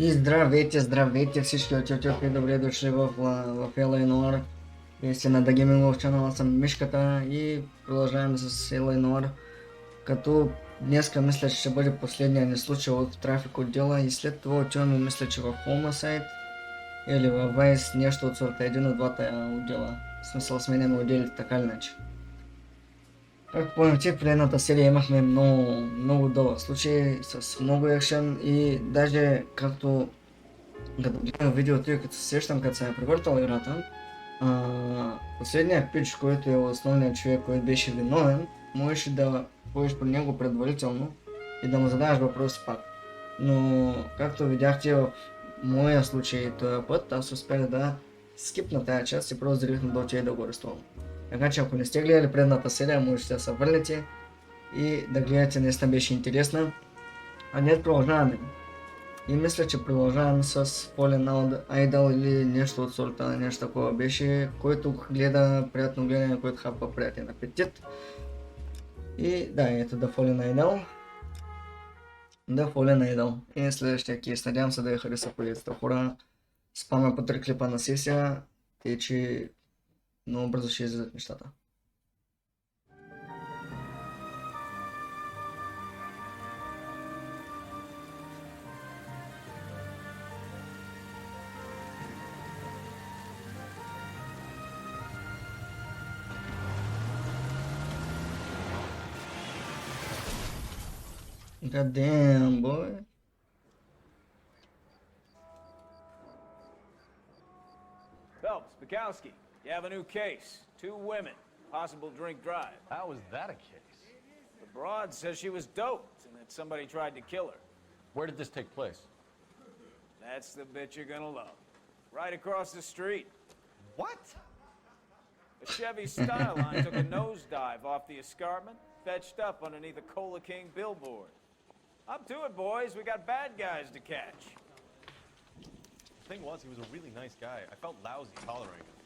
И здравейте всички от добре дошли в Noire. Вие сте на Дагиминг канала, аз съм Мишката и продължаваме с Noire. Като днеска мисля, че ще бъде последния ни случай от Трафик отдела и след това отиваме, мисля, че в Homicide или в Vice, нещо от сорта, един от двата отдела. В смисъл сменяме отделите така или иначе. Както помните, в предната серия имахме много дълъг случай с много екшен и даже като гледах видеото и като се сещам, като съм я превъртал играта, последният пич, който е основният човек, който беше виновен, можеше да ходиш при него предварително и да му задаваш въпроси пак. Но, както видяхте в моя случай този път, аз успях да скипна тази част и просто директно да отида да го арестувам. Така че ако не сте гледали предната серия, можете да се върнете и да гледате, наистина беше интересна. А днес продължаваме. И мисля, че продължавам с Fallen Idol или нещо от сорта, нещо такова беше, който гледа приятно гледане, който хапва приятен апетит. И да, ето The Fallen Idol. The Fallen Idol. И следващия кейс. Надявам се да я хареса поредицата хора. Спамя по 3 клипа на сесия, тъй че много бързо ще излизат нещата. God damn, boy. Phelps, Bukowski, you have a new case. 2 women, possible drink drive. How is that a case? The broad says she was doped and that somebody tried to kill her. Where did this take place? That's the bit you're gonna love. Right across the street. What? A Chevy Skyline took a nosedive off the escarpment, fetched up underneath a Cola King billboard. Up to it, boys. We got bad guys to catch. The thing was, he was a really nice guy. I felt lousy tolerating him.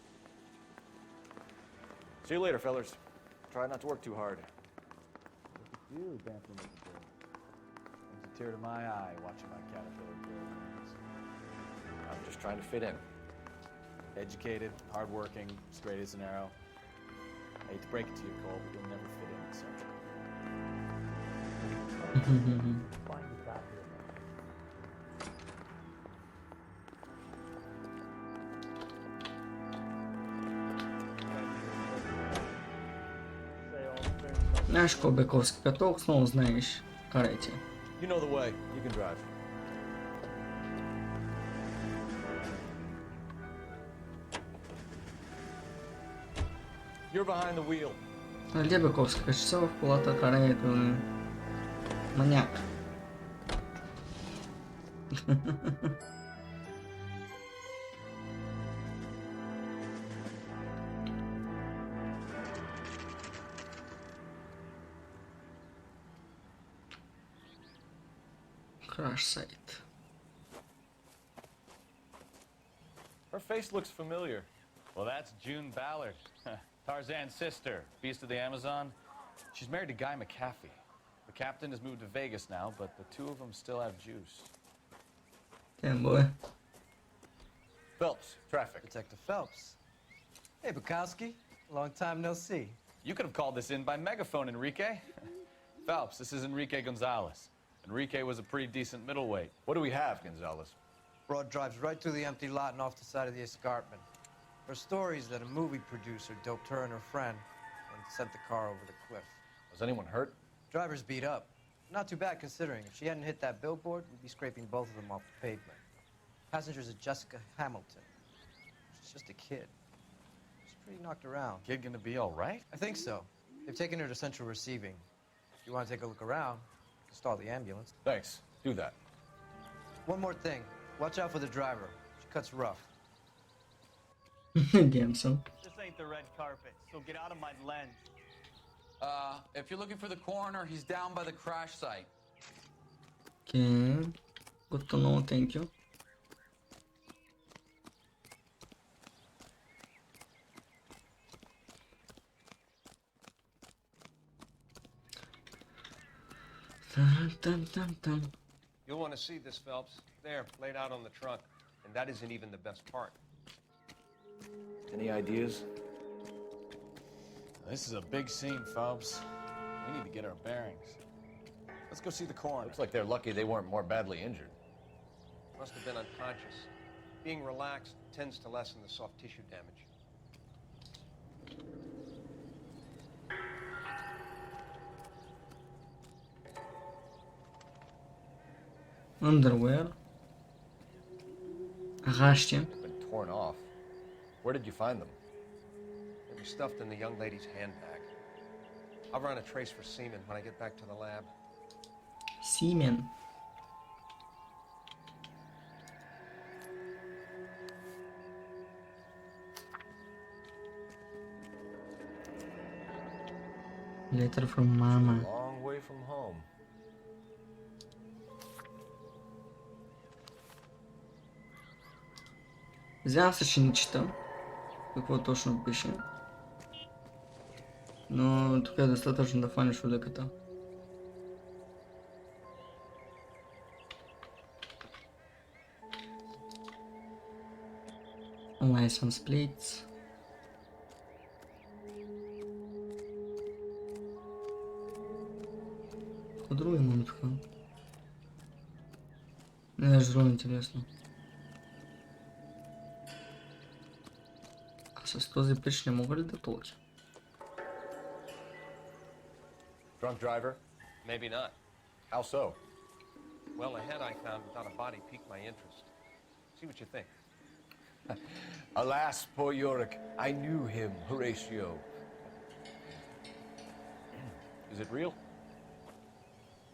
See you later, fellas. Try not to work too hard. Look at you dancing with the girl. Brings a tear to my eye watching my caterpillar grow wings. I'm just trying to fit in. Educated, hardworking, straight as an arrow. I hate to break it to you, Cole, but you'll never fit in at Central. Find the top here. Знаеш какво, Бековски, като толкова много знаеш, карайте. You know the way. You can drive. You're behind the wheel. Нали, Бековски, качи се в колата, карането на маняк. Crash site. Her face looks familiar. Well, that's June Ballard, Tarzan's sister, Beast of the Amazon. She's married to Guy McAfee. The captain has moved to Vegas now, but the two of them still have juice. Damn, boy. Phelps, Trafic. Detective Phelps. Hey, Bukowski. Long time no see. You could have called this in by megaphone, Enrique. Phelps, this is Enrique Gonzalez. Enrique was a pretty decent middleweight. What do we have, Gonzalez? Broad drives right through the empty lot and off the side of the escarpment. Her story is that a movie producer doped her and her friend and sent the car over the cliff. Was anyone hurt? Driver's beat up. Not too bad considering. If she hadn't hit that billboard, we'd be scraping both of them off the pavement. Passenger's a Jessica Hamilton. She's just a kid. She's pretty knocked around. Kid gonna be all right? I think so. They've taken her to central receiving. If you want to take a look around, you can stall the ambulance. Thanks. Do that. One more thing. Watch out for the driver. She cuts rough. Damn, son. This ain't the red carpet, so get out of my lens. If you're looking for the coroner, he's down by the crash site. Okay. Good to know, thank you. Dun, dun, dun, dun. You'll want to see this, Phelps. There, laid out on the trunk. And that isn't even the best part. Any ideas? This is a big scene, Phelps. We need to get our bearings. Let's go see the coroner. Looks like they're lucky they weren't more badly injured. Must have been unconscious. Being relaxed tends to lessen the soft tissue damage. Underwear. Agaście. They've been torn off. Where did you find them? They were stuffed in the young lady's handbag. I'll run a trace for semen when I get back to the lab. Semen. Letter from mama. Long way from home. Взявам се, че не чета какво точно пише. Но тук е достатъчно да фаниш уликата. License plates. Какво друго имам тук? Не е жро интересно. А с този пич не мога ли да толча? Drunk driver? Maybe not. How so? Well, the head I found without a body piqued my interest. See what you think. Alas, poor Yorick. I knew him, Horatio. Is it real?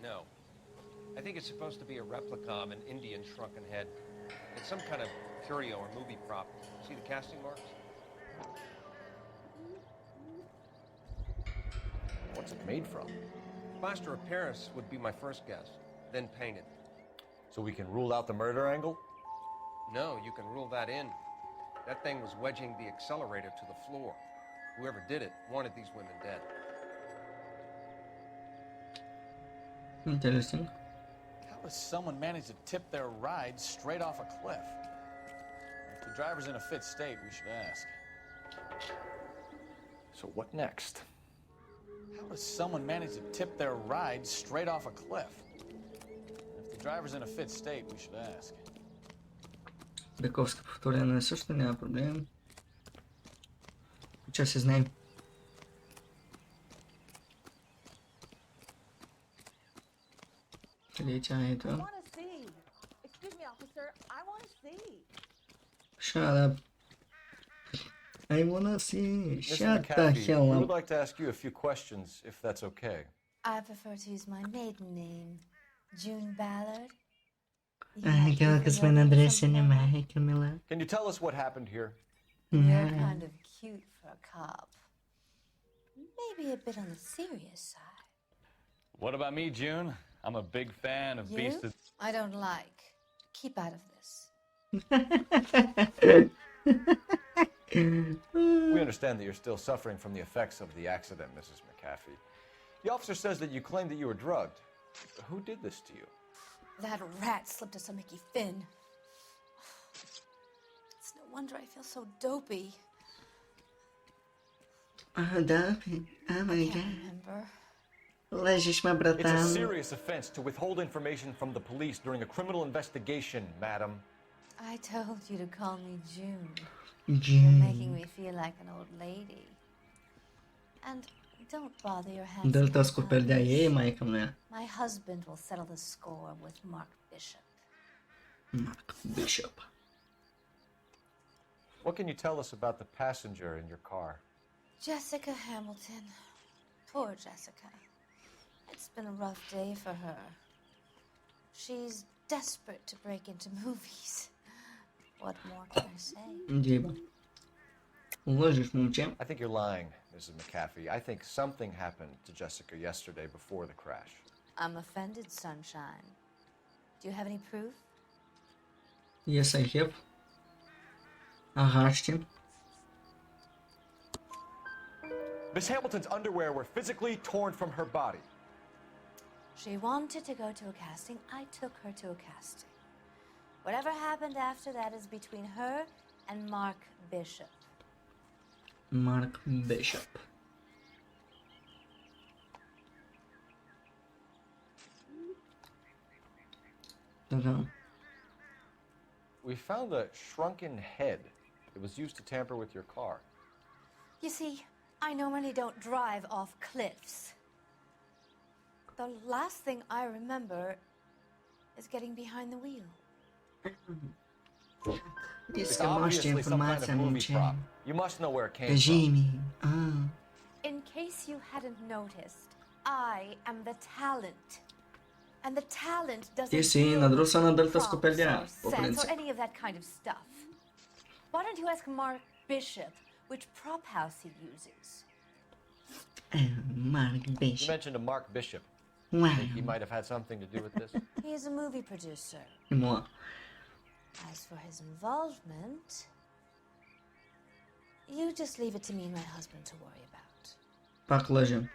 No. I think it's supposed to be a replica of an Indian shrunken head. It's some kind of curio or movie prop. See the casting marks? What's it made from? Plaster of Paris would be my first guess, then painted. So we can rule out the murder angle? No, you can rule that in. That thing was wedging the accelerator to the floor. Whoever did it wanted these women dead. Interesting. How does someone manage to tip their ride straight off a cliff? If the driver's in a fit state, we should ask. So what next? How does someone manage to tip their ride straight off a cliff? If the driver's in a fit state, we should ask. Бековски повторение също няма проблем. Just his name. Къде тя е това? Excuse me, officer. I want to see. Shut up. I wanna see. Mr. Shut the McAfee, hell we up. would like to ask you a few questions, if that's okay. I prefer to use my maiden name, June Ballard. Aquela que se vai na adresse немає, Camila. Can you tell us what happened here? You're kind of cute for a cop. Maybe a bit on the serious side. What about me, June? I'm a big fan of You? Beast of... I don't like. Keep out of this. We understand that you're still suffering from the effects of the accident, Mrs. McAfee. The officer says that you claimed that you were drugged. Who did this to you? That rat slipped us a Mickey Finn. It's no wonder I feel so dopey. Dopey. Oh my I god. can't remember. Leżysz ma It's a bratan. serious offense to withhold information from the police during a criminal investigation, madam. I told you to call me June. June. You're making me feel like an old lady. And don't bother your hands. Дали tas ko perdea ei, maică mea. My husband will settle the score with Mark Bishop. Mark Bishop. What can you tell us about the passenger in your car? Jessica Hamilton. Poor Jessica. It's been a rough day for her. She's desperate to break into movies. What more can I say? Диба. Лъжиш, момче. I think you're lying, Mrs. McAfee. I think something happened to Jessica yesterday before the crash. I'm offended, Sunshine. Do you have any proof? Yes, I have. Agaște. Miss Hamilton's underwear were physically torn from her body. She wanted to go to a casting. I took her to a casting. Whatever happened after that is between her and Mark Bishop. Mark Bishop. Така. We found a shrunken head. It was used to tamper with your car. You see, I normally don't drive off cliffs. The last thing I remember is getting behind the wheel. Искам още информация, момче. You must know where it came Кажи from. ми. In case you hadn't noticed, I am the talent. And the talent doesn't Ти си deal надрусана with дълта props скопелия, or по sets or принцип. any of that kind of stuff. Why don't you ask Mark Bishop which prop house he uses? Mark You Bishop. mentioned a Mark Bishop. Wow. Think he might have had something to do with this? He is a movie producer. Moi. As for his involvement, you just leave it to me and my husband to worry about. Пак лъжем.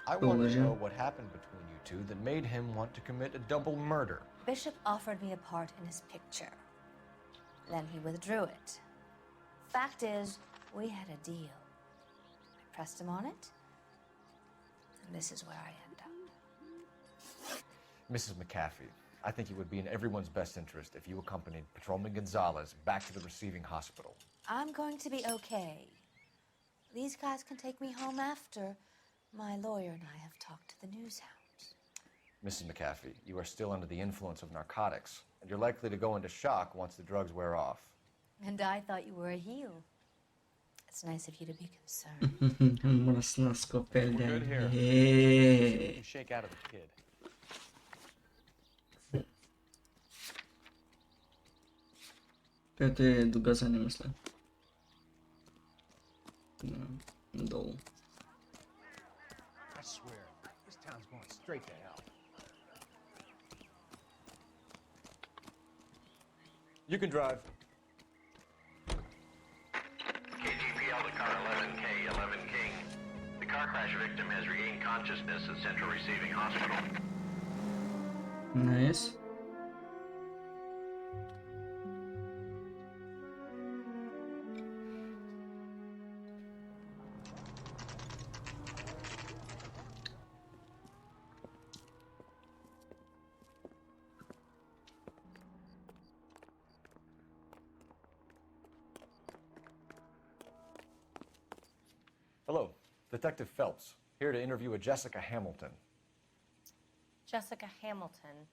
I want to know what happened between you two that made him want to commit a double murder. Bishop offered me a part in his picture. Then he withdrew it. Fact is, we had a deal. I pressed him on it, and this is where I end up. Mrs. McAfee, I think it would be in everyone's best interest if you accompanied Patrolman Gonzalez back to the receiving hospital. I'm going to be okay. These guys can take me home after. My lawyer and I have talked to the news hounds. Mrs. McAfee, you are still under the influence of narcotics, and you're likely to go into shock once the drugs wear off. And I thought you were a heel. It's nice of you to be concerned. Мръсна скопелия. Good here. See what Е. you shake out of the kid. Пето е до газа, не мисля. Долу. I swear, this town's going straight to hell. You can drive. KGPL to car 11K, 11 King. The car crash victim has regained consciousness at Central Receiving Hospital. Nice. Hello, Detective Phelps, here to interview a Jessica Hamilton. Jessica Hamilton.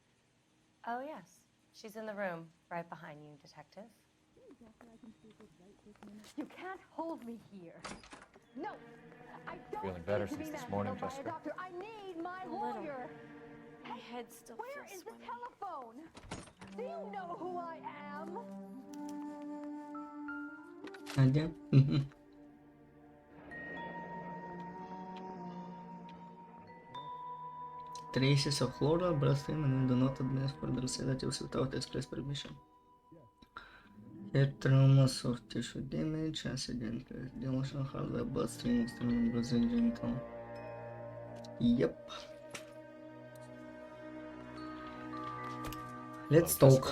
Oh, yes. She's in the room right behind you, Detective. You can't hold me here. No, I don't Feeling better need to since be this managed morning, by a Jessica? doctor. I need my A little. lawyer. My head still Where feels is the swimming. telephone? Do you know who I am? Надя. 30 са в Флора, братство именно до нота днес според разседател световата експрес permission. Head trauma, soft tissue damage, accident, demolition, hardware, bloodstream, external Brazilian genital. Yep. Let's Hello, talk.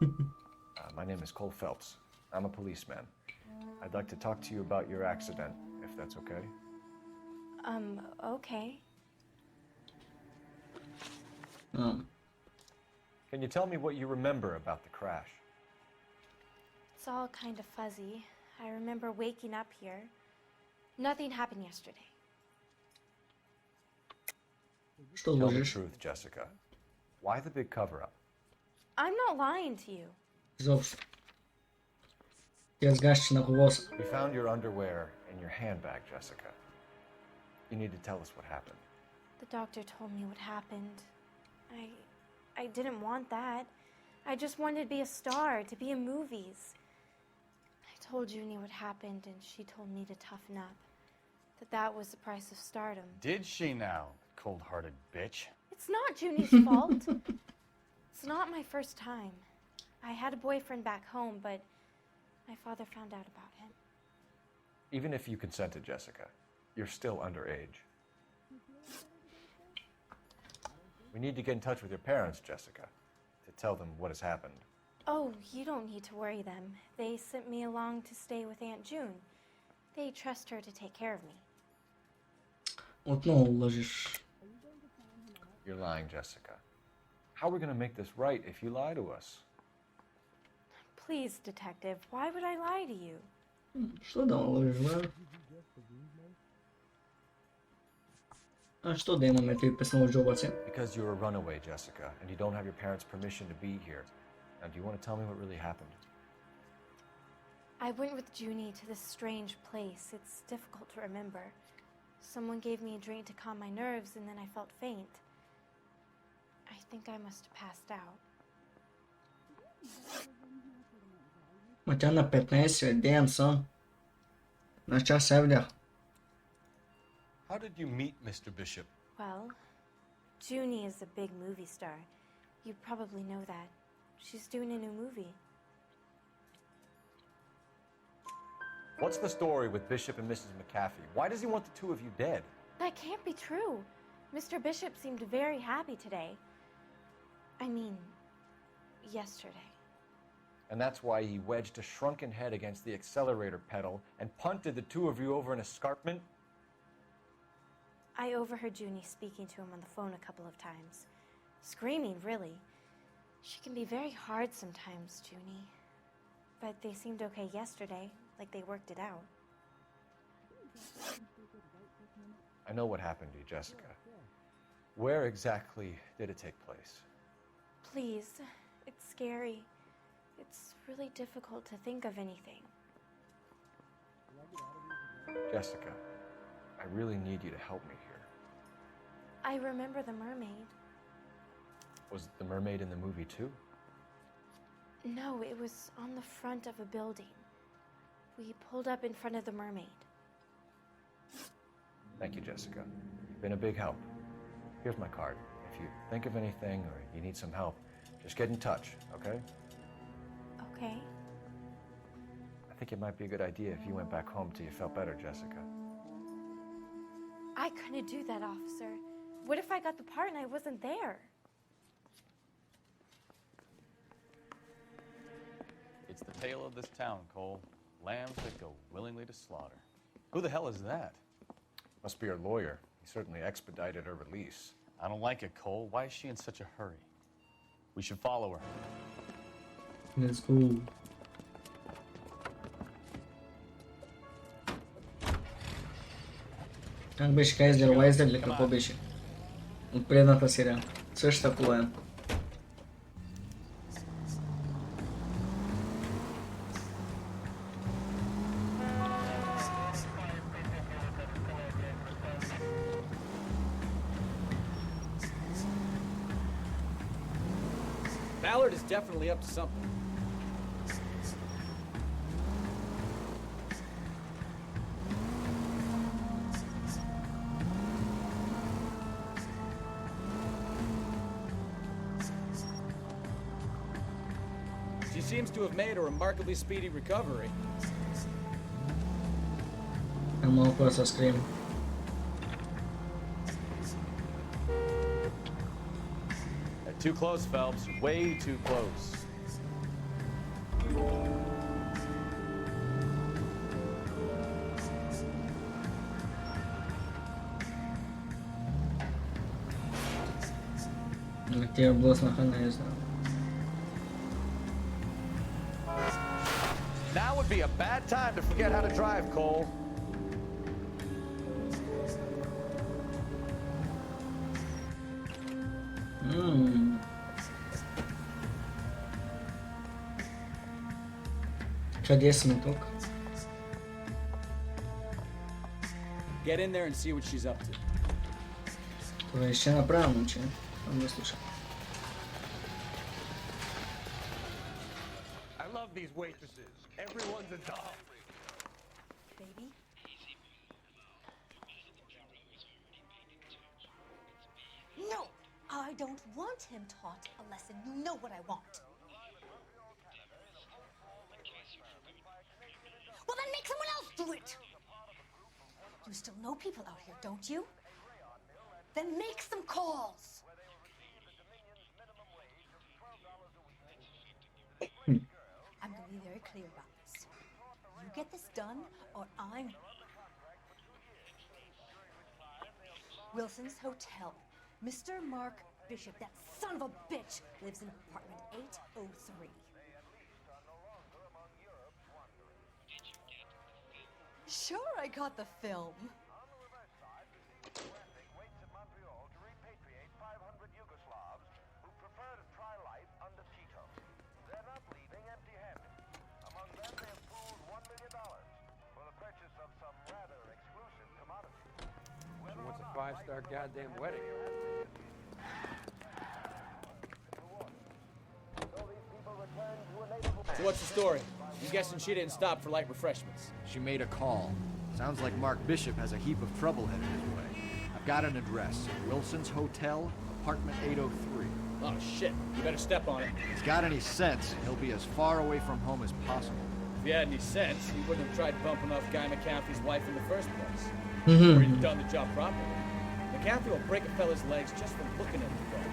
Jessica. My name is Cole Phelps. I'm a policeman. I'd like to talk to you about your accident, if that's okay. Okay. Can you tell me what you remember about the crash? It's all kind of fuzzy. I remember waking up here. Nothing happened yesterday. Что Tell the лжешь? truth, Jessica. Why the big cover-up? I'm not lying to you. Изобщо. Тя сгащи на хвост. We found your underwear in your handbag, Jessica. You need to tell us what happened. The doctor told me what happened. I didn't want that. I just wanted to be a star, to be in movies. I told Junie what happened, and she told me to toughen up. That was the price of stardom. Did she now, cold-hearted bitch? It's not Junie's fault. It's not my first time. I had a boyfriend back home, but my father found out about him. Even if you consented, Jessica, you're still underage. We need to get in touch with your parents, Jessica, to tell them what has happened. Oh, you don't need to worry them. They sent me along to stay with Aunt June. They trust her to take care of me. Отново лъжиш. You're lying, Jessica. How are we going to make this right if you lie to us? Please, detective, why would I lie to you? Що да лъжиш, бе? А що да имаме ти песнало в джобаце? Because you're a runaway, Jessica, and you don't have your parents' permission to be here. Now, do you want to tell me what really happened? I went with Junie to this strange place. It's difficult to remember. Someone gave me a drink to calm my nerves, and then I felt faint. I think I must have passed out. Ма тя на 15 damn son. На час се видях. How did you meet Mr. Bishop? Well, Junie is a big movie star. You probably know that. She's doing a new movie. What's the story with Bishop and Mrs. McAfee? Why does he want the two of you dead? That can't be true. Mr. Bishop seemed very happy today. I mean, yesterday. And that's why he wedged a shrunken head against the accelerator pedal and punted the two of you over an escarpment? I overheard Junie speaking to him on the phone a couple of times. Screaming, really. She can be very hard sometimes, Junie. But they seemed okay yesterday, like they worked it out. I know what happened to you, Jessica. Where exactly did it take place? Please, it's scary. It's really difficult to think of anything. Jessica, I really need you to help me here. I remember the mermaid. Was the mermaid in the movie too? No, it was on the front of a building. We pulled up in front of the mermaid. Thank you, Jessica. You've been a big help. Here's my card. If you think of anything or you need some help, just get in touch, okay? Okay. I think it might be a good idea if you went back home till you felt better, Jessica. I couldn't do that, officer. What if I got the part and I wasn't there? It's the tale of this town, Cole. Lambs that go willingly to slaughter. Who the hell is that? Must be her lawyer. He certainly expedited her release. I don't like it, Cole. Why is she in such a hurry? We should follow her. Let's go. Как беше Кайзер Лайзер или какво беше? От предната серия. Същата кола е. Ballard is definitely up to something. She seems to have made a remarkably speedy recovery. Am малко да се скрием. Too close, Phelps. Way too close. Те блъснаха, не знам. Now would be a bad time to forget how to drive, Cole. Къде сме тук? Get in there and see what she's up to. Това ще направя, момче. Не слушай. I love these waitresses. Everyone's a doll. Baby? No! I don't want him taught a lesson. You know what I want. Well, then make someone else do it! You still know people out here, don't you? Then make some calls! I'm gonna be very clear about this. You get this done, or I'm... Wilson's Hotel. Mr. Mark Bishop, that son of a bitch, lives in apartment 803. Sure, I got the film. What's a five-star goddamn wedding? So what's the story? I'm guessing she didn't stop for light refreshments. She made a call. Sounds like Mark Bishop has a heap of trouble headed his way. I've got an address. Wilson's Hotel, apartment 803. Oh shit, you better step on it. If he's got any sense, he'll be as far away from home as possible. If he had any sense, he wouldn't have tried bumping off Guy McCaffrey's wife in the first place. Mhm. Or he'd done the job properly. McCaffrey will break a fella's legs just from looking at the dog.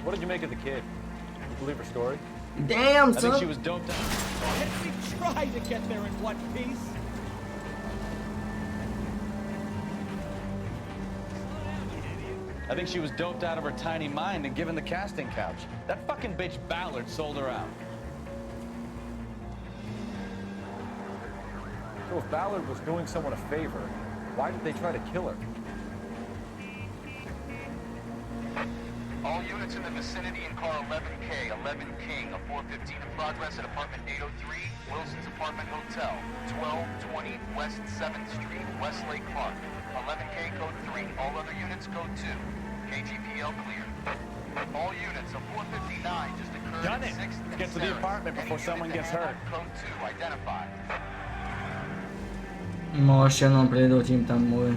What did you make of the kid? You believe her story? Damn, I son. think she was doped out. He tried to get there in one piece. I think she was doped out of her tiny mind and given the casting couch. That fucking bitch Ballard sold her out. So if Ballard was doing someone a favor, why did they try to kill her? All units in the vicinity in car 11K, 11 King, a 415 in progress at apartment 803, Wilson's Apartment Hotel, 1220 West 7th Street, Westlake Park. 11K code 3, all other units code 2. KGPL clear. All units of 459 just occurred Done at it. 6th and Get to the 7th. apartment before Any someone unit gets to handle hurt. Code 2 identified. Ma oще едно преди да отидем там, моля.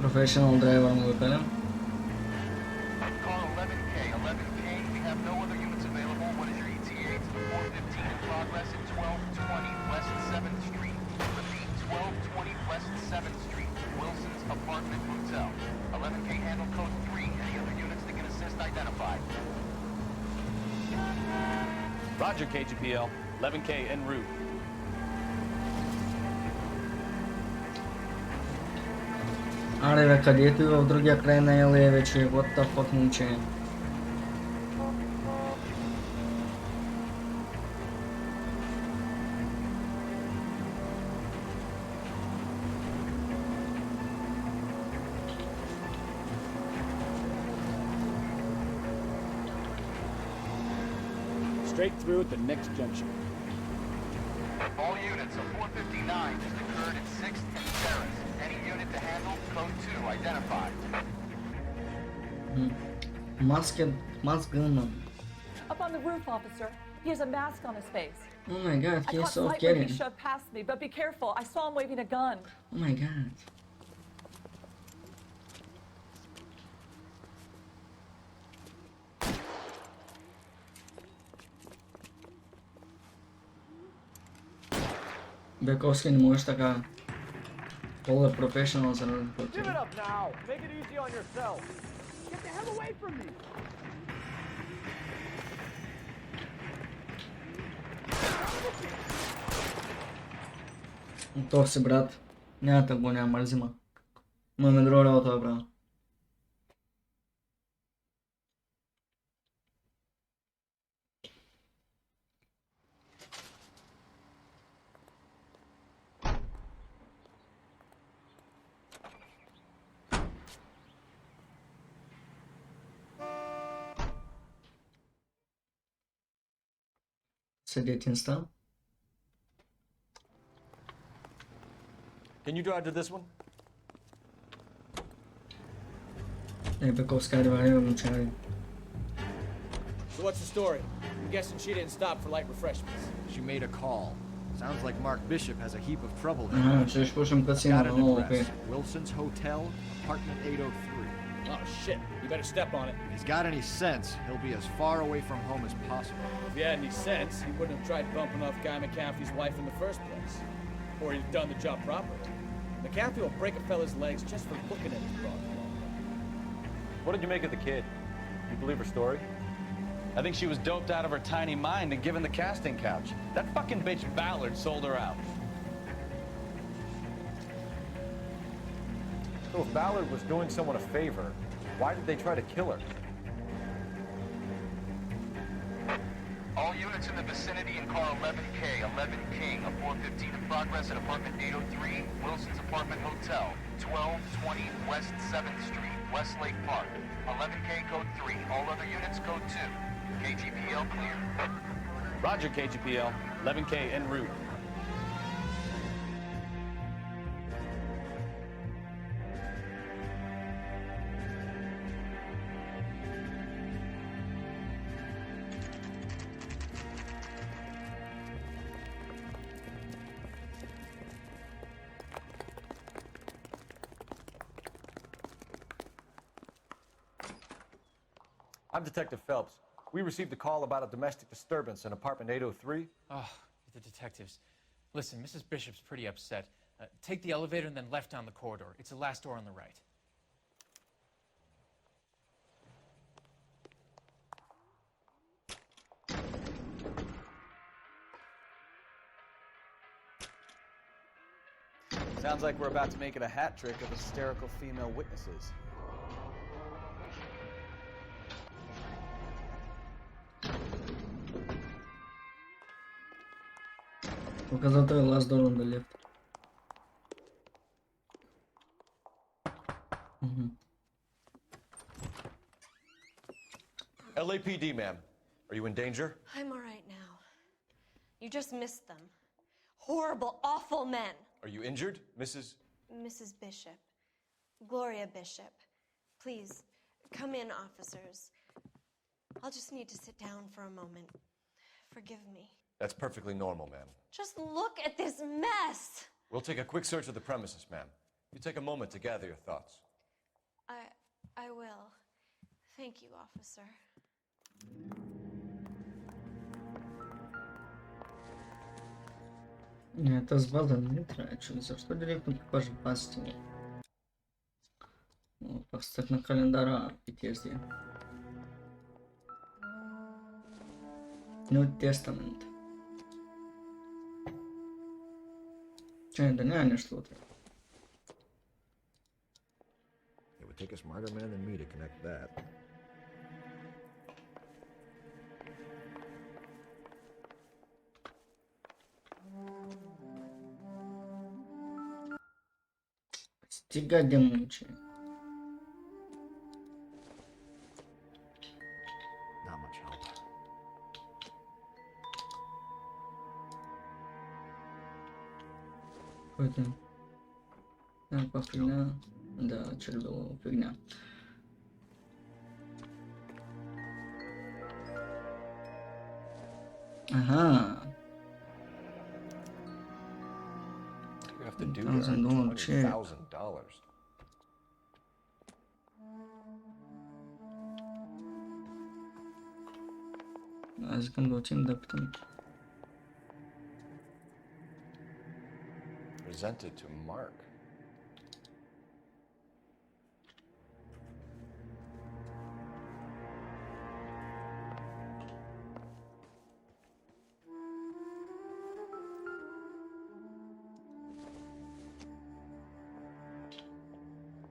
Professional driver му викалям. Car 11K, 11K, we have no other units available. What is your ETA? It's the 415 in progress at 1220 West 7th Street. Repeat, 1220 West 7th Street, Wilson's Apartment Hotel. 11K handle code 3. Any other units that can assist identified? Roger, KGPL. 11K en route. Аре бе, къде ти в другия край на LA вече? What the fuck, момче? Straight through at the next junction. All units of 459 just occurred at 6th and Terrace. Any unit to handle code 2 identified. Mask gunman. Up on the roof, officer. He has a mask on his face. Oh my god, I he's caught so light when he scared. shoved past me, but be careful. I saw him waving a gun. Oh my god. Бековски не можеш така. All the professionals are Give it up now. Make it easy on yourself. Get the hell away from me. То си, брат. Няма да го няма мързима. Но ме друга работа, бе, брат. Детинства. Can you drive to this one? Бековска реварива момчари. So what's the story? I'm guessing she didn't stop for light refreshments. She made a call. Sounds like Mark Bishop has a heap of trouble Ага, here. ще пушим I've кацину got на an ново, address. окей. Wilson's Hotel, apartment 803. Oh, shit. You better step on it. If he's got any sense, he'll be as far away from home as possible. If he had any sense, he wouldn't have tried bumping off Guy McCaffrey's wife in the first place. Or he'd have done the job properly. McCaffrey will break a fella's legs just for looking at his broad. What did you make of the kid? You believe her story? I think she was doped out of her tiny mind and given the casting couch. That fucking bitch Ballard sold her out. So if Ballard was doing someone a favor, why did they try to kill her? All units in the vicinity in car 11K, 11 King, a 415 in progress at apartment 803, Wilson's Apartment Hotel, 1220 West 7th Street, Westlake Park. 11K code 3, all other units code 2. KGPL clear. Roger, KGPL. 11K en route. I'm Detective Phelps. We received a call about a domestic disturbance in apartment 803. Oh, the detectives. Listen, Mrs. Bishop's pretty upset. Take the elevator and then left down the corridor. It's the last door on the right. Sounds like we're about to make it a hat trick of hysterical female witnesses. Показал той last door on the left. LAPD, ma'am. Are you in danger? I'm all right now. You just missed them. Horrible, awful men. Are you injured, Mrs. Mrs. Bishop. Gloria Bishop. Please, come in, officers. I'll just need to sit down for a moment. Forgive me. That's perfectly normal, ma'am. Just look at this mess. We'll take a quick search of the premises, ma'am. You take a moment to gather your thoughts. I will. Thank you, officer. Не, это с базы не трачу. Что директно покажет пасти? Поставь на календара PTSD. New Testament. Че, да няма что-то. It would take a smarter man than me to connect that. Стига демучи. Not much help. Какой-то... по фигня. Да, что было фигня. Ага. You have to do to earn $20,000. Аз искам да отидем да питам. Presented to Mark.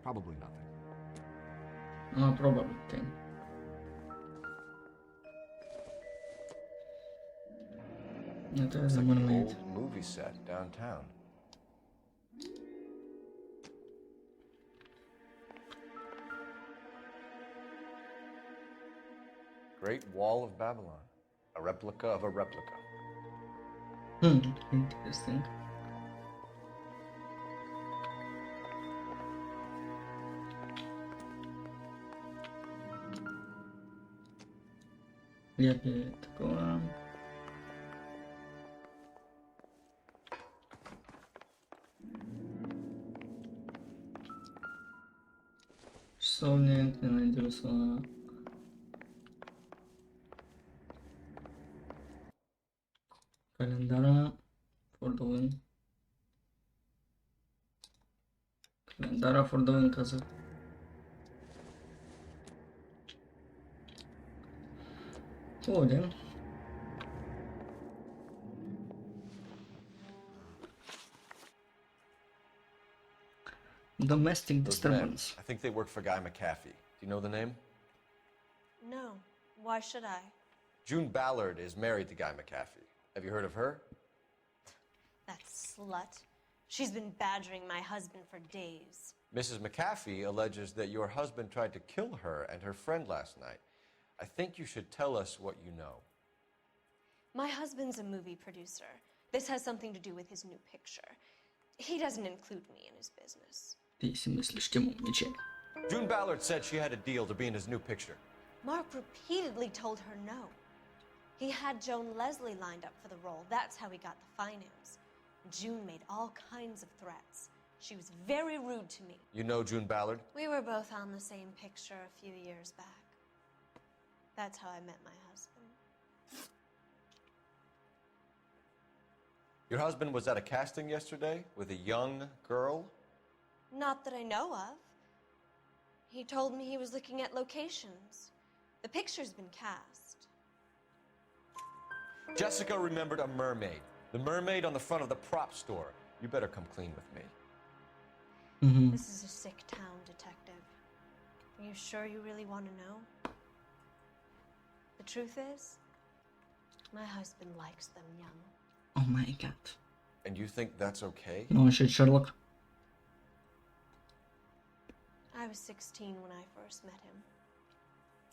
Probably nothing. Probably thing. Это Looks like an заманывает. old movie set downtown. Great Wall of Babylon. A replica of a replica. Interesting. Я такого. Часовник не интересовало. Календара Фордовен. Календара Фордовен казах. Ходим. Domestic disturbance. I think they work for Guy McAfee. Do you know the name? No. Why should I? June Ballard is married to Guy McAfee. Have you heard of her? That slut. She's been badgering my husband for days. Mrs. McAfee alleges that your husband tried to kill her and her friend last night. I think you should tell us what you know. My husband's a movie producer. This has something to do with his new picture. He doesn't include me in his business. June Ballard said she had a deal to be in his new picture. Mark repeatedly told her no. He had Joan Leslie lined up for the role. That's how he got the finance. June made all kinds of threats. She was very rude to me. You know June Ballard? We were both on the same picture a few years back. That's how I met my husband. Your husband was at a casting yesterday with a young girl? Not that I know of. He told me he was looking at locations. The picture's been cast. Jessica remembered a mermaid. The mermaid on the front of the prop store. You better come clean with me. This is a sick town, Detective. Are you sure you really want to know? The truth is, my husband likes them young. Oh my god. And you think that's okay? No shit, Sherlock. I was 16 when I first met him.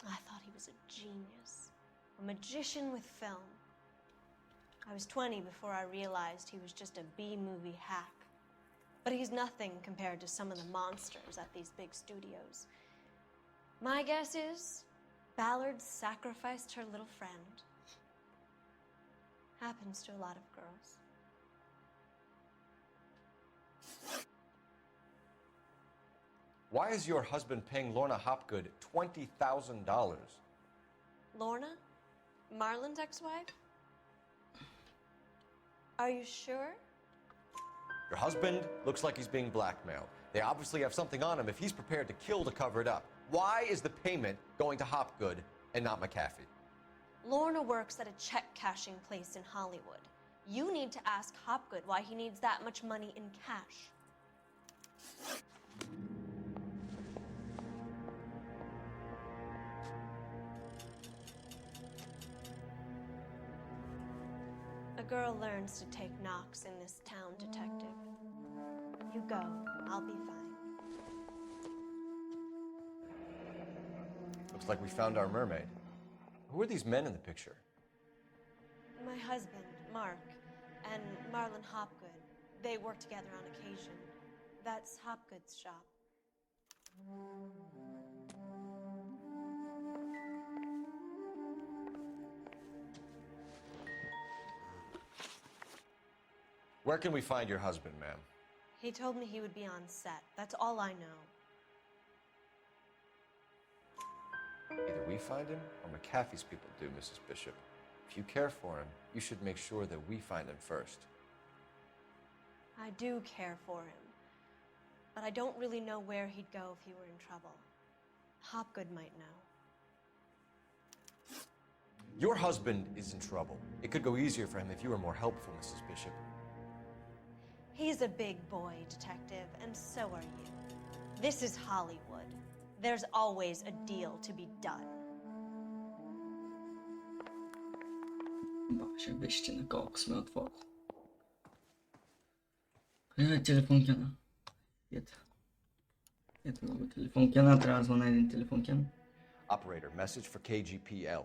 I thought he was a genius, a magician with film. I was 20 before I realized he was just a B-movie hack. But he's nothing compared to some of the monsters at these big studios. My guess is Ballard sacrificed her little friend. Happens to a lot of girls. Why is your husband paying Lorna Hopgood $20,000? Lorna? Marlon's ex-wife? Are you sure? Your husband looks like he's being blackmailed. They obviously have something on him if he's prepared to kill to cover it up. Why is the payment going to Hopgood and not McAfee? Lorna works at a check-cashing place in Hollywood. You need to ask Hopgood why he needs that much money in cash. A girl learns to take knocks in this town, Detective. You go. I'll be fine. Looks like we found our mermaid. Who are these men in the picture? My husband, Mark, and Marlon Hopgood. They work together on occasion. That's Hopgood's shop. Where can we find your husband, ma'am? He told me he would be on set. That's all I know. Either we find him or McAfee's people do, Mrs. Bishop. If you care for him, you should make sure that we find him first. I do care for him, but I don't really know where he'd go if he were in trouble. Hopgood might know. Your husband is in trouble. It could go easier for him if you were more helpful, Mrs. Bishop. He's a big boy, Detective, and so are you. This is Hollywood. There's always a deal to be done. Боже, вещи на колко сме отворили. Къде е телефонкена? Ето много телефонкена, трябва да звъна един телефонкен. Operator, message for KGPL.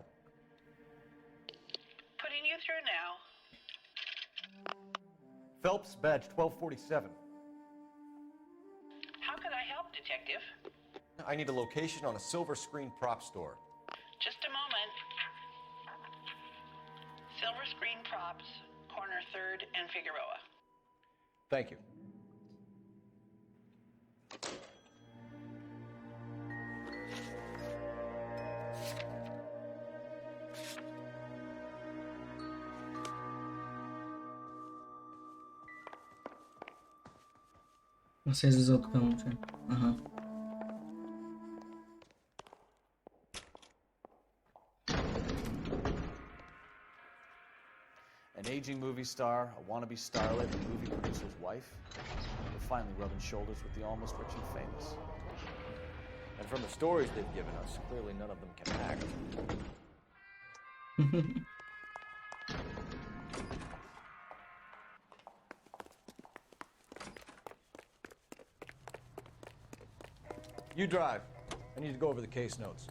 Putting you through now. Phelps, badge 1247. How can I help, Detective? I need a location on a silver screen prop store. Just a moment. Silver Screen Props, corner 3rd and Figueroa. Thank you. се излиза от тук, момче. Ага. An aging movie star, a wannabe starlet, a movie producer's wife. We're finally rubbing shoulders with the almost rich and famous. And from the stories they've given us, clearly none of them can act. You drive. I need to go over the case notes.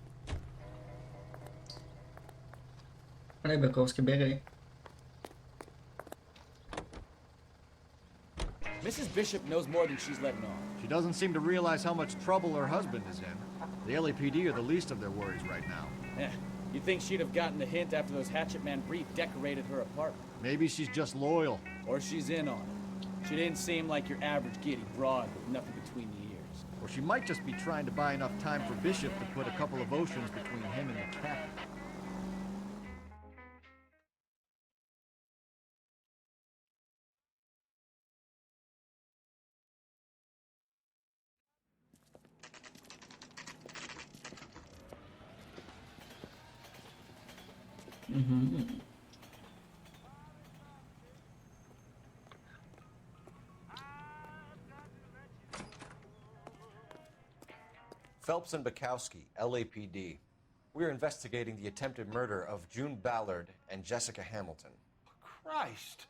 Бековски, бегай. Mrs. Bishop knows more than she's letting on. She doesn't seem to realize how much trouble her husband is in. The LAPD are the least of their worries right now. You'd think she'd have gotten the hint after those Hatchet Man redecorated her apartment. Maybe she's just loyal. Or she's in on it. She didn't seem like your average giddy broad with nothing between the ears. Or she might just be trying to buy enough time for Bishop to put a couple of oceans between him and the captain. Phelps and Bukowski, LAPD. We're investigating the attempted murder of June Ballard and Jessica Hamilton. Christ!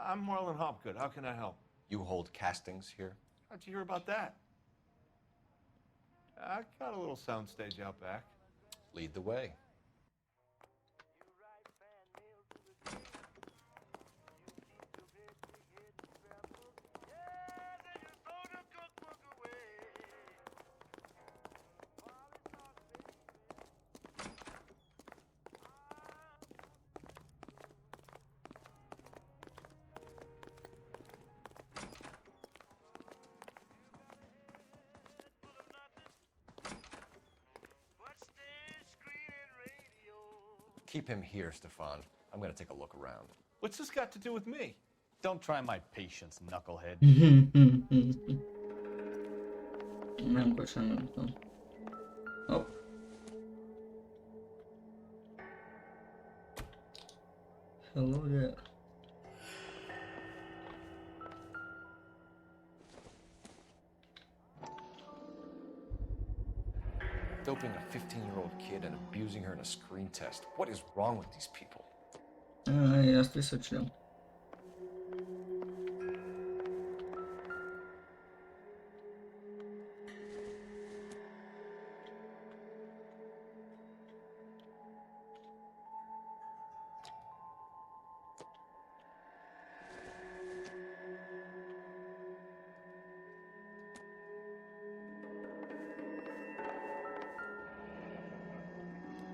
I'm Marlon Hopgood. How can I help? You hold castings here? How'd you hear about that? I got a little soundstage out back. Lead the way. Keep him here, Stefan. I'm gonna take a look around. What's this got to do with me? Don't try my patience, knucklehead. Oh. Hello there. Doping a 15-year-old kid and abusing her in a screen test. What is wrong with these people? Я слышал.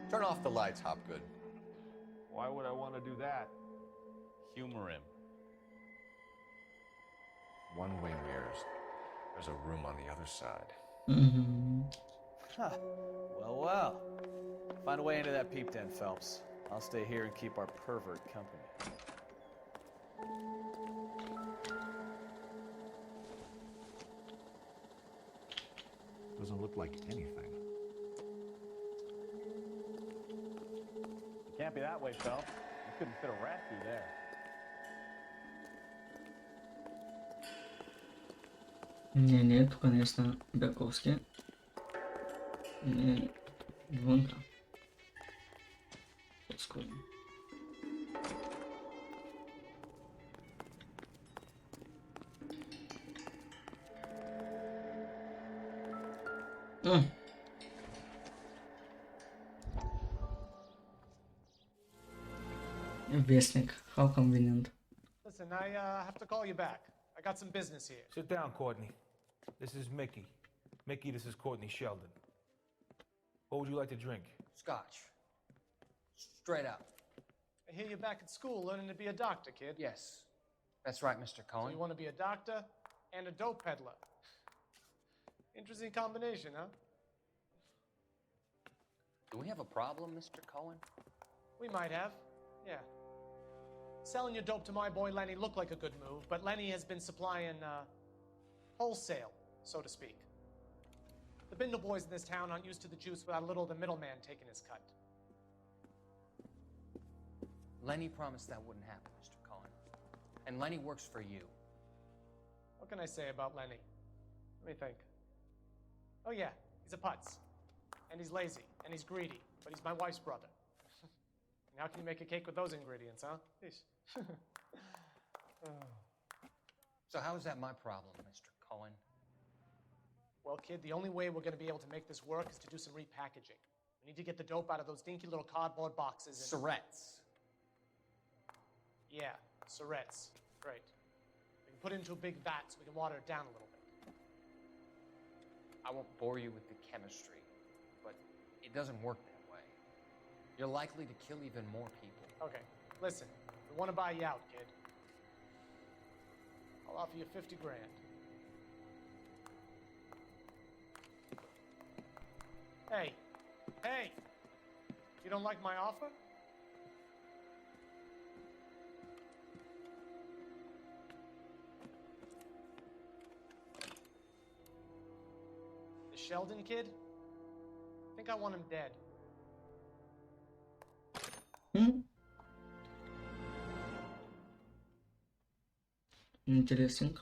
Turn off the lights, Hopgood. Why would I want to do that? Humor him. One-way mirrors. There's a room on the other side. Huh. Well. Find a way into that peep den, Phelps. I'll stay here and keep our pervert company. Doesn't look like anything. It can't be that way, Phelps. You couldn't fit a rat through there. Нет, конечно, Бековски. Не, вон там. Подскоро. Вестник. How convenient. Listen, I have to call you back. I got some business here. Sit down, Courtney. This is Mickey. Mickey, this is Courtney Sheldon. What would you like to drink? Scotch. Straight up. I hear you're back at school learning to be a doctor, kid. Yes. That's right, Mr. So Cohen. you want to be a doctor and a dope peddler. Interesting combination, huh? Do we have a problem, Mr. Cohen? We might have, yeah. Selling your dope to my boy Lenny looked like a good move, but Lenny has been supplying, Wholesale, so to speak. The Bindle boys in this town aren't used to the juice without a little of the middleman taking his cut. Lenny promised that wouldn't happen, Mr. Cullen. And Lenny works for you. What can I say about Lenny? Let me think. Oh yeah, he's a putz. And he's lazy, and he's greedy, but he's my wife's brother. And how can you make a cake with those ingredients, huh? Yeesh. So how is that my problem, Mr. Cullen? Well, kid, the only way we're going to be able to make this work is to do some repackaging. We need to get the dope out of those dinky little cardboard boxes and... Surrettes. Yeah, Surrettes. Great. We can put it into a big vat so we can water it down a little bit. I won't bore you with the chemistry, but it doesn't work that way. You're likely to kill even more people. Okay, listen. We want to buy you out, kid. I'll offer you 50 grand. Hey, hey! You don't like my offer? The Sheldon kid? I think I want him dead. Interesting.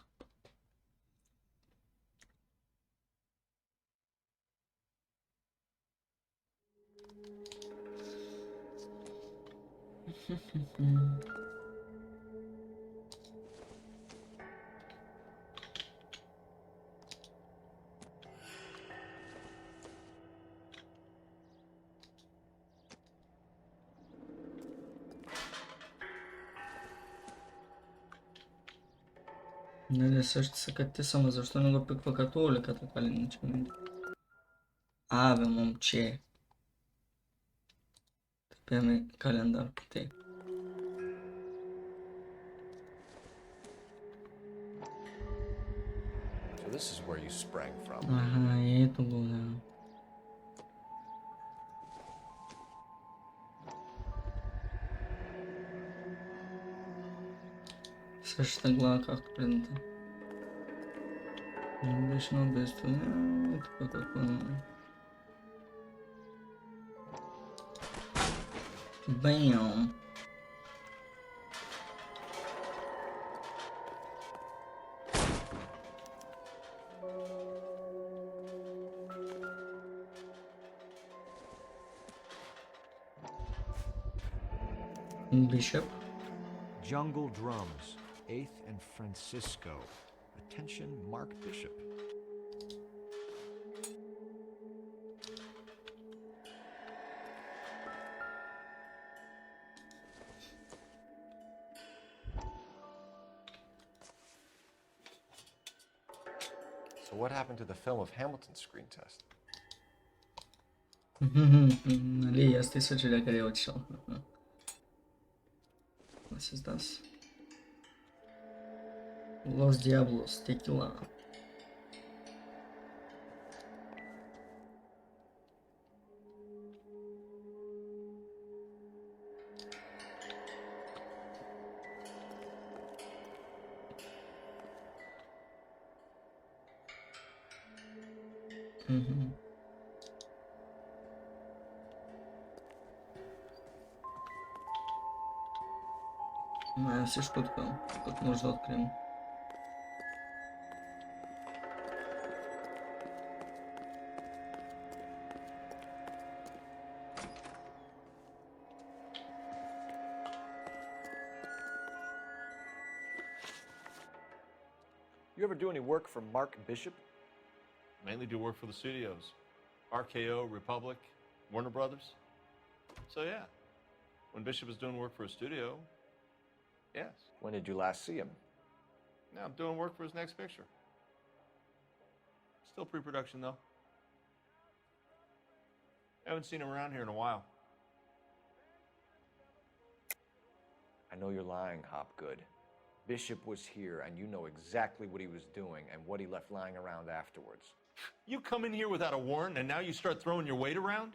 Нали, също са като те само, защо не го пиква като улика, така ли иначе? Абе, момче. Тъпяме календар по те. So this is where you sprang from. Ага, ето го, да. Същата глава, както предната. Беше на убийство. Така какво е. Бам! Bishop. Jungle Drums, 8th and Francisco. Attention, Mark Bishop. So what happened to the film of Hamilton's screen test? Нали, аз ти съчеля къде е отишъл. What is this? Los Diablos, Tequila. Всичко така, като може да открием. You ever do any work for Mark Bishop? Mainly do work for the studios. RKO, Republic, Warner Brothers. So yeah, when Bishop is doing work for a studio, yes. When did you last see him? Now I'm doing work for his next picture. Still pre-production though. Haven't seen him around here in a while. I know you're lying, Hopgood. Bishop was here and you know exactly what he was doing and what he left lying around afterwards. You come in here without a warrant and now you start throwing your weight around?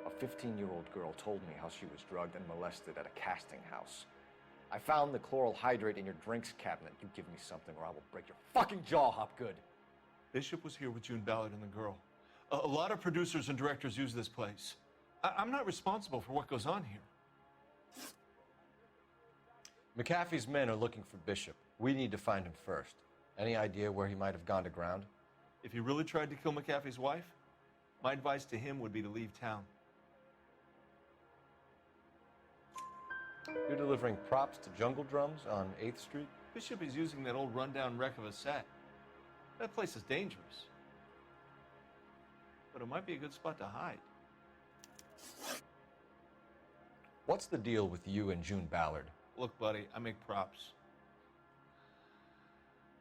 A 15-year-old girl told me how she was drugged and molested at a casting house. I found the chloral hydrate in your drinks cabinet. You give me something or I will break your fucking jaw, Hopgood. Bishop was here with June Ballard and the girl. A lot of producers and directors use this place. I'm not responsible for what goes on here. McAfee's men are looking for Bishop. We need to find him first. Any idea where he might have gone to ground? If he really tried to kill McAfee's wife, my advice to him would be to leave town. You're delivering props to Jungle Drums on 8th Street? Bishop is using that old rundown wreck of a set. That place is dangerous. But it might be a good spot to hide. What's the deal with you and June Ballard? Look, buddy, I make props.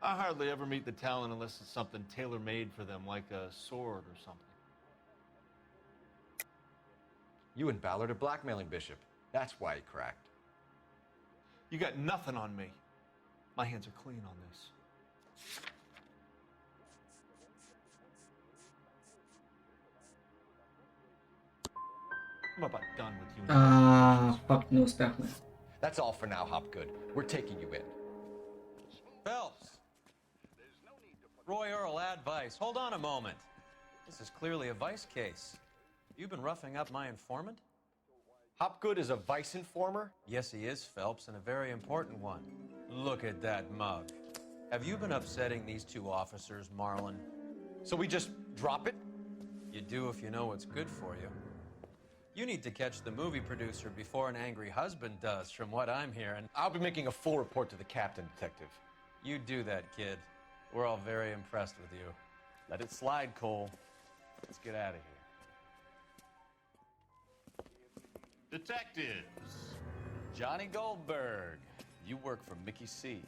I hardly ever meet the talent unless it's something tailor-made for them, like a sword or something. You and Ballard are blackmailing Bishop. That's why he cracked. You got nothing on me. My hands are clean on this. I'm about done with you. Fuck, не успяхме. That's all for now, Hopgood. We're taking you in. Phelps! Roy Earl, advice. Hold on a moment. This is clearly a vice case. You've been roughing up my informant? Hopgood is a vice informer? Yes, he is, Phelps, and a very important one. Look at that mug. Have you been upsetting these two officers, Marlin? So we just drop it? You do if you know what's good for you. You need to catch the movie producer before an angry husband does, from what I'm hearing. I'll be making a full report to the captain, Detective. You do that, kid. We're all very impressed with you. Let it slide, Cole. Let's get out of here. Detectives. Johnny Goldberg. You work for Mickey C.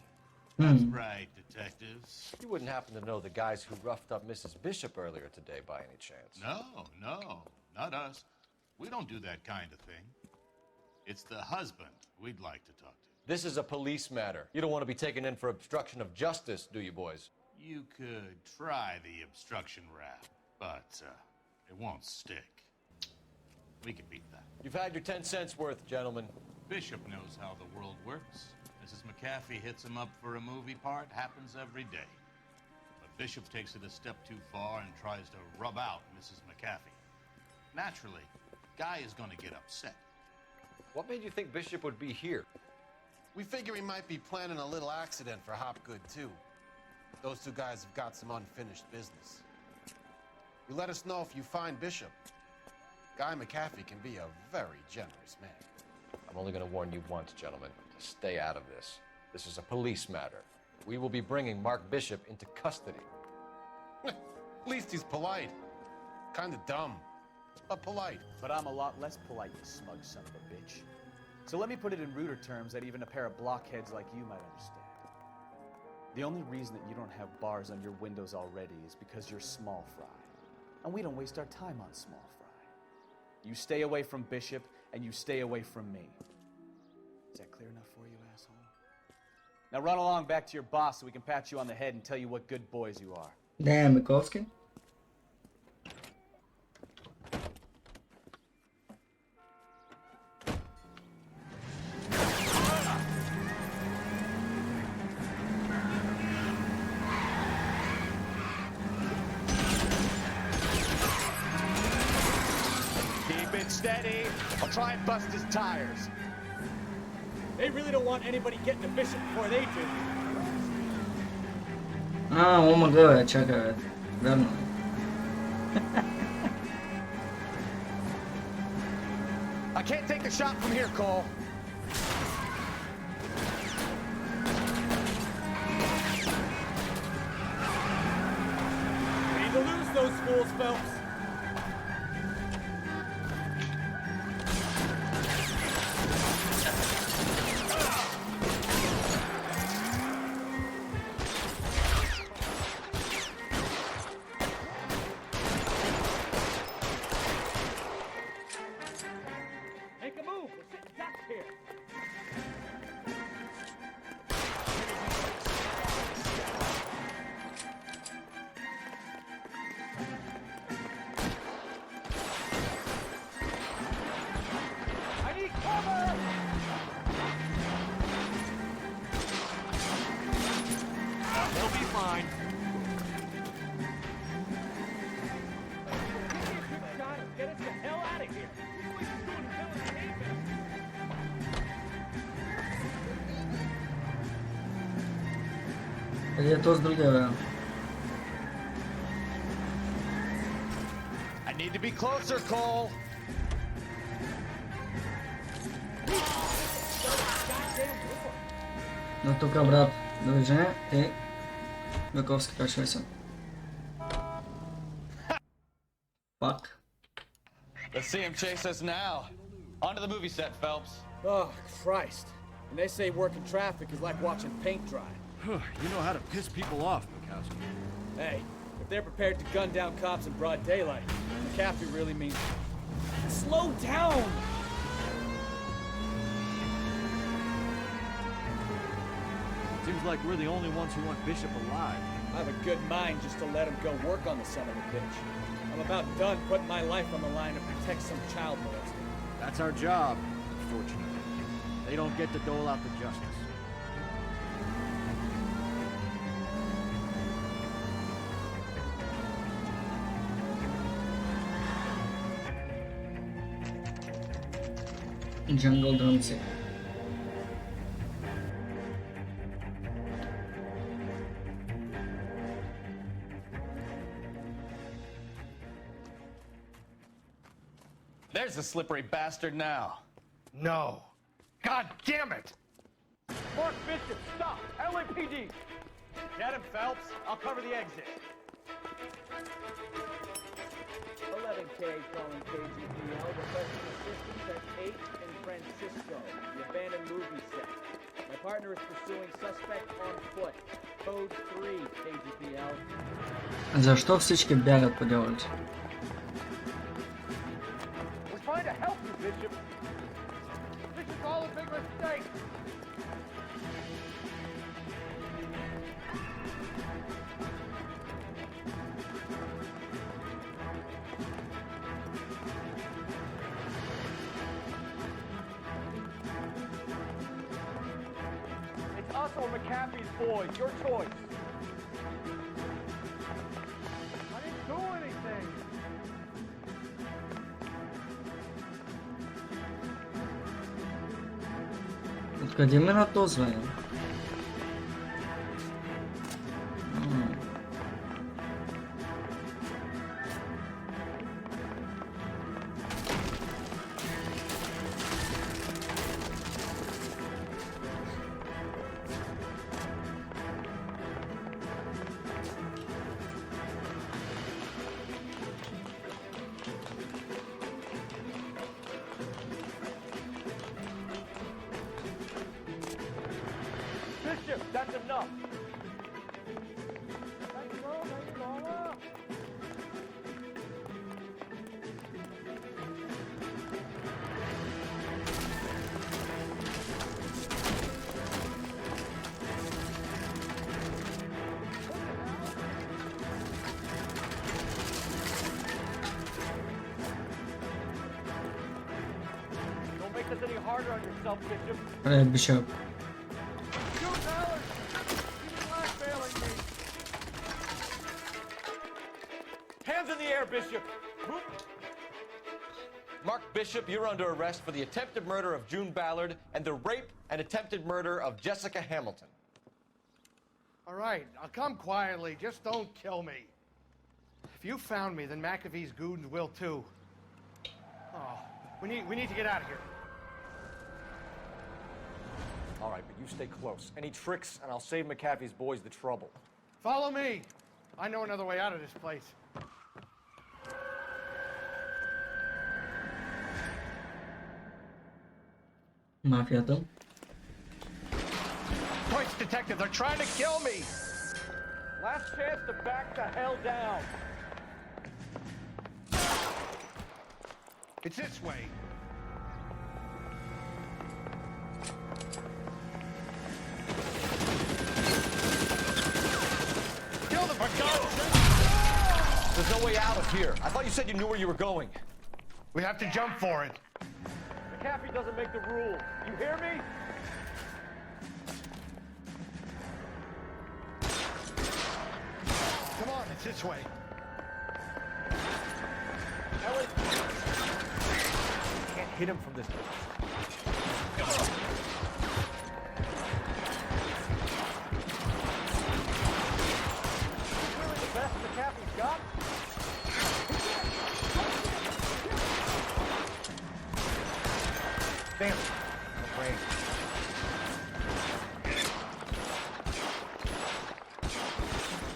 That's right, detectives. You wouldn't happen to know the guys who roughed up Mrs. Bishop earlier today by any chance? No, not us. We don't do that kind of thing. It's the husband we'd like to talk to. This is a police matter. You don't want to be taken in for obstruction of justice, do you, boys? You could try the obstruction rap, but it won't stick. We can beat that. You've had your 10 cents worth, gentlemen. Bishop knows how the world works. Mrs. McAfee hits him up for a movie part, happens every day. But Bishop takes it a step too far and tries to rub out Mrs. McAfee. Naturally, Guy is going to get upset. What made you think Bishop would be here? We figure he might be planning a little accident for Hopgood, too. Those two guys have got some unfinished business. You let us know if you find Bishop. Guy McAfee can be a very generous man. I'm only going to warn you once, gentlemen, to stay out of this. This is a police matter. We will be bringing Mark Bishop into custody. At least he's polite. Kind of dumb, but polite. But I'm a lot less polite, you smug son of a bitch. So let me put it in ruder terms that even a pair of blockheads like you might understand. The only reason that you don't have bars on your windows already is because you're small fry. And we don't waste our time on small fry. You stay away from Bishop, and you stay away from me. Is that clear enough for you, asshole? Now run along back to your boss so we can pat you on the head and tell you what good boys you are. Damn, Mikowski. Steady. I'll try and bust his tires. They really don't want anybody getting to Bishop before they do. Oh my god, check it. Верно. I can't take the shot from here, Cole. We need to lose those fools, Phelps. They'll be fine. Get us the hell out of here. This place is going to hell in a handbasket. Или то с другого. I need to be closer, Cole. Но только, брат, довиждане, ти Вековски качвай се. Fuck. Let's see him chase us now. Onto the movie set, Phelps. Oh, Christ. And they say working traffic is like watching paint dry. You know how to piss people off, Mikowski. Hey, if they're prepared to gun down cops in broad daylight, McCaffrey really means... Slow down! Seems like we're the only ones who want Bishop alive. I have a good mind just to let him go work on the son of a bitch. I'm about done putting my life on the line to protect some child molester. That's our job, unfortunately. They don't get to dole out the justice. Jungle Drumstick. There's the slippery bastard now. No. God damn it! Mark Bishop, stop! LAPD! Get him, Phelps. I'll cover the exit. 11K calling KGPL, requesting assistance at 8 in Francisco, the abandoned movie set. My partner is pursuing suspect on foot. Code 3, KGPL. За что всички бягат по дяволите? We're trying to help you, Bishop. This is all a big mistake. It's us or McCaffrey's boys. Your choice. I didn't do anything. Откъде мина то звъня? Bishop, that's enough. Thank you, Nova. Don't make this any harder on yourself, Bishop. Bishop. Hands in the air, Bishop. Mark Bishop, you're under arrest for the attempted murder of June Ballard and the rape and attempted murder of Jessica Hamilton. All right, I'll come quietly. Just don't kill me. If you found me, then McAfee's goons will too. Oh, we need to get out of here. All right, but you stay close. Any tricks, and I'll save McAfee's boys the trouble. Follow me. I know another way out of this place. Мафията. Points, detective, they're trying to kill me! Last chance to back the hell down. It's this way. Kill them, go! There's no way out of here. I thought you said you knew where you were going. We have to jump for it. McAfee doesn't make the rules. You hear me? Come on, it's this way. Ellie! Can't hit him from this distance. Really the best McAfee's got? Damn it. Great.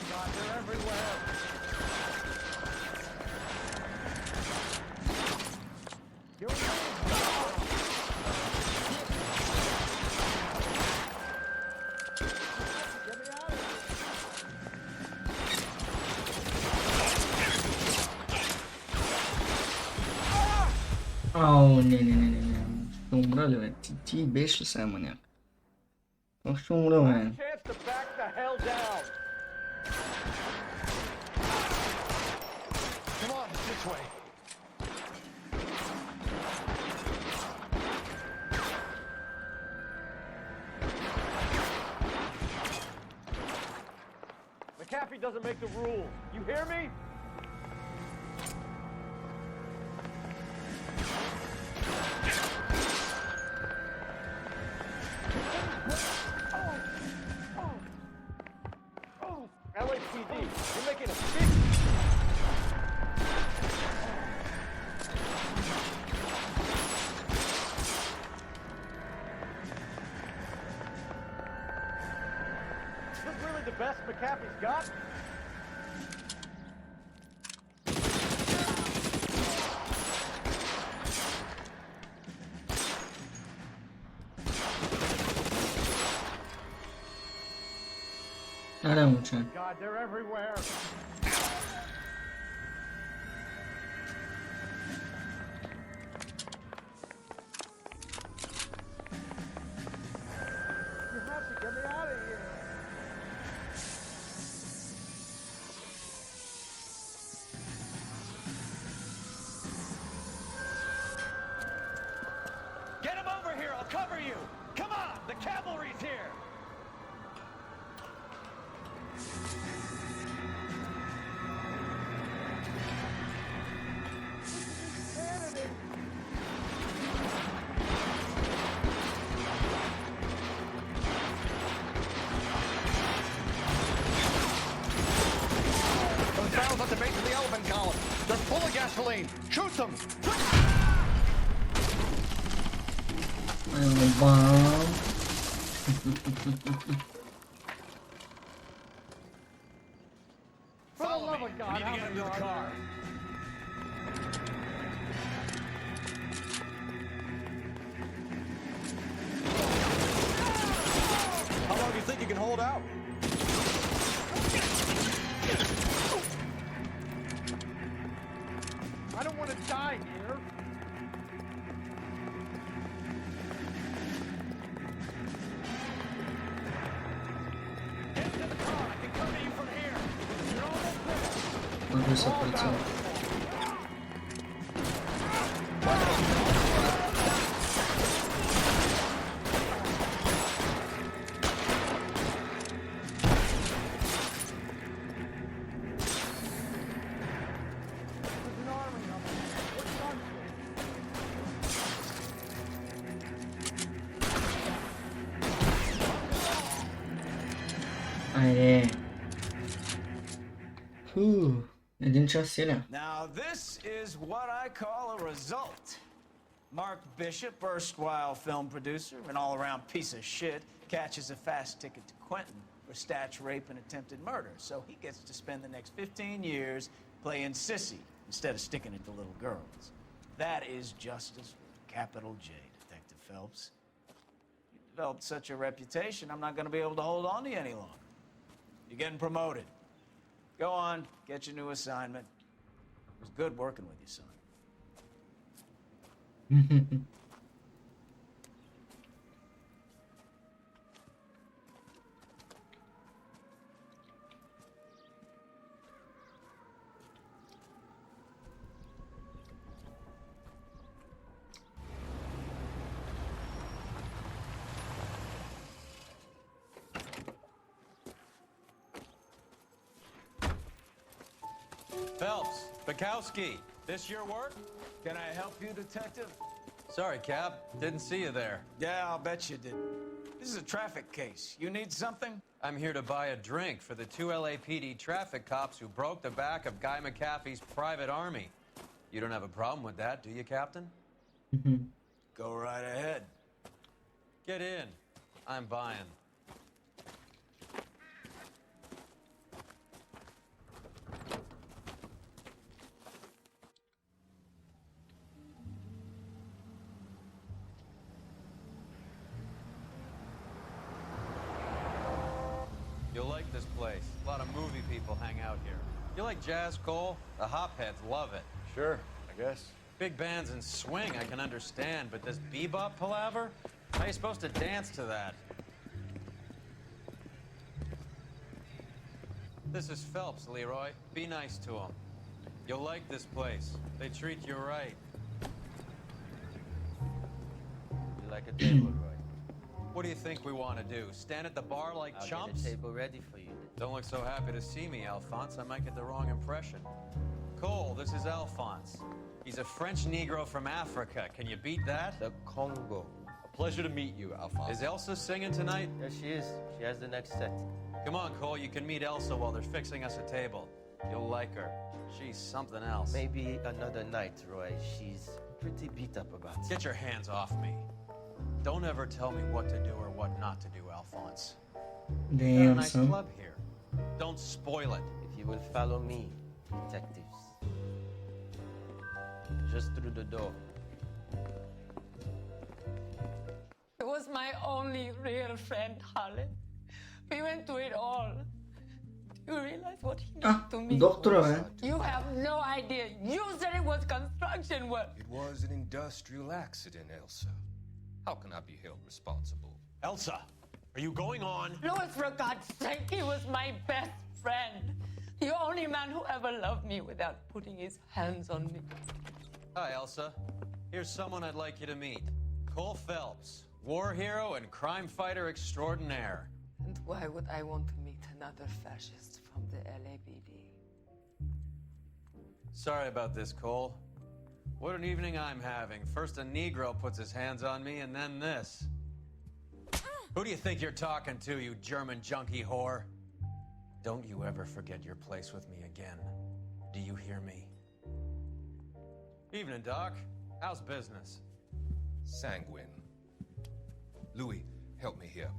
God, they're everywhere. You're Get me out of Au, ne. Umră, le, ti bești să amâneac. O să umră, man. Chance to back the hell down. Come on, it's this way. McAfee doesn't make the rules. You hear me? LAPD, you're making a big... Is this really the best McAfee's got? Are mucho. God, they're everywhere. You have to get me out of here. Get him over here, I'll cover you! Come on, the cavalry's here! Those barrels at the base of the elephant column. They're full of gasoline. Shoot them! Bomb. For the love of God, We need to get him to the car. How long do you think you can hold out? I don't want to die here. Get into the car, I can cover you from here! You're almost there! Могу сопротивляться. Aê. Din ce asemenea. Now this is what I call a result. Mark Bishop, erstwhile film producer and all-around piece of shit, catches a fast ticket to Quentin for stitch rape and attempted murder. So he gets to spend the next 15 years playing sissy instead of sticking it to little girls. That is justice with a capital J, Detective Phelps. You developed such a reputation, I'm not going to be able to hold on to you any longer. You're getting promoted. Go on, get your new assignment. It was good working with you, son. Phelps, Bukowski, this your work? Can I help you, Detective? Sorry, Cap. Didn't see you there. Yeah, I'll bet you did. This is a traffic case. You need something? I'm here to buy a drink for the 2 LAPD traffic cops who broke the back of Guy McAfee's private army. You don't have a problem with that, do you, Captain? Go right ahead. Get in. I'm buying. You'll like this place. A lot of movie people hang out here. You like jazz, Cole? The hopheads love it. Sure, I guess. Big bands and swing I can understand, but this bebop palaver? How are you supposed to dance to that? This is Phelps, Leroy. Be nice to him. You'll like this place. They treat you right. You like a table, Roy? What do you think we want to do? Stand at the bar like I'll chumps? get a table ready for you. Don't look so happy to see me, Alphonse. I might get the wrong impression. Cole, this is Alphonse. He's a French Negro from Africa. Can you beat that? The Congo. A pleasure to meet you, Alphonse. Is Elsa singing tonight? Yes, she is. She has the next set. Come on, Cole. You can meet Elsa while they're fixing us a table. You'll like her. She's something else. Maybe another night, Roy. She's pretty beat up about it. Get your hands off me. Don't ever tell me what to do or what not to do, Alphonse. We've got a Damn, nice son. club here. Don't spoil it. If you will follow me, detectives. Just through the door. He was my only real friend, Harlan. We went through it all. Do you realize what he did to me? Доктора, You have no idea. You said it was construction work. It was an industrial accident, Elsa. How can I be held responsible? Elsa, are you going on? Louis, for God's sake, he was my best friend. The only man who ever loved me without putting his hands on me. Hi, Elsa. Here's someone I'd like you to meet. Cole Phelps, war hero and crime fighter extraordinaire. And why would I want to meet another fascist from the LAPD? Sorry about this, Cole. What an evening I'm having. First a Negro puts his hands on me, and then this. Who do you think you're talking to, you German junkie whore? Don't you ever forget your place with me again. Do you hear me? Evening, Doc. How's business? Sanguine. Louis, help me here.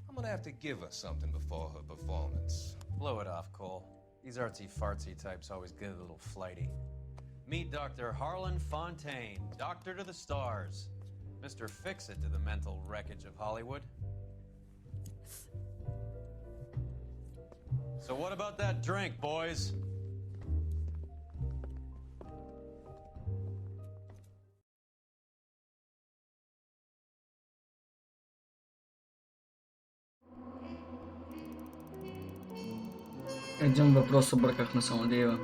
I'm gonna have to give her something before her performance. Blow it off, Cole. These artsy-fartsy types always get a little flighty. Meet Dr. Harlan Fontaine, doctor to the stars. Mr. Fix-It to the mental wreckage of Hollywood. So what about that drink, boys? Один вопрос о браках на самом деле.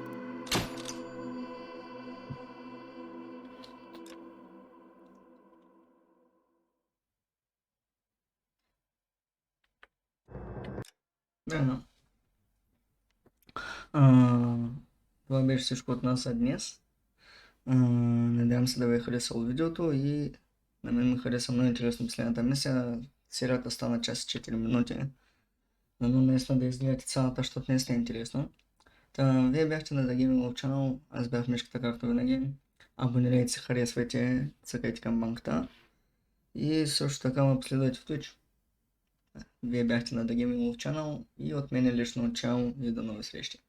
Да. Това беше всичко от нас за днес. Надявам се да ви е харесало видеото и на мен ми хареса много интересно последната мисия. Серията стана час и 4 минути. Но наистина да изгледате цялата, защото наистина е интересно. Вие бяхте на The Gaming Channel, аз бях Мишката както винаги. Абонирайте се, харесвайте, цъкайте камбанката. И също така ме последвайте в Twitch. Вие бяхте на The Gaming Channel и от мен лично чао и до нови срещи.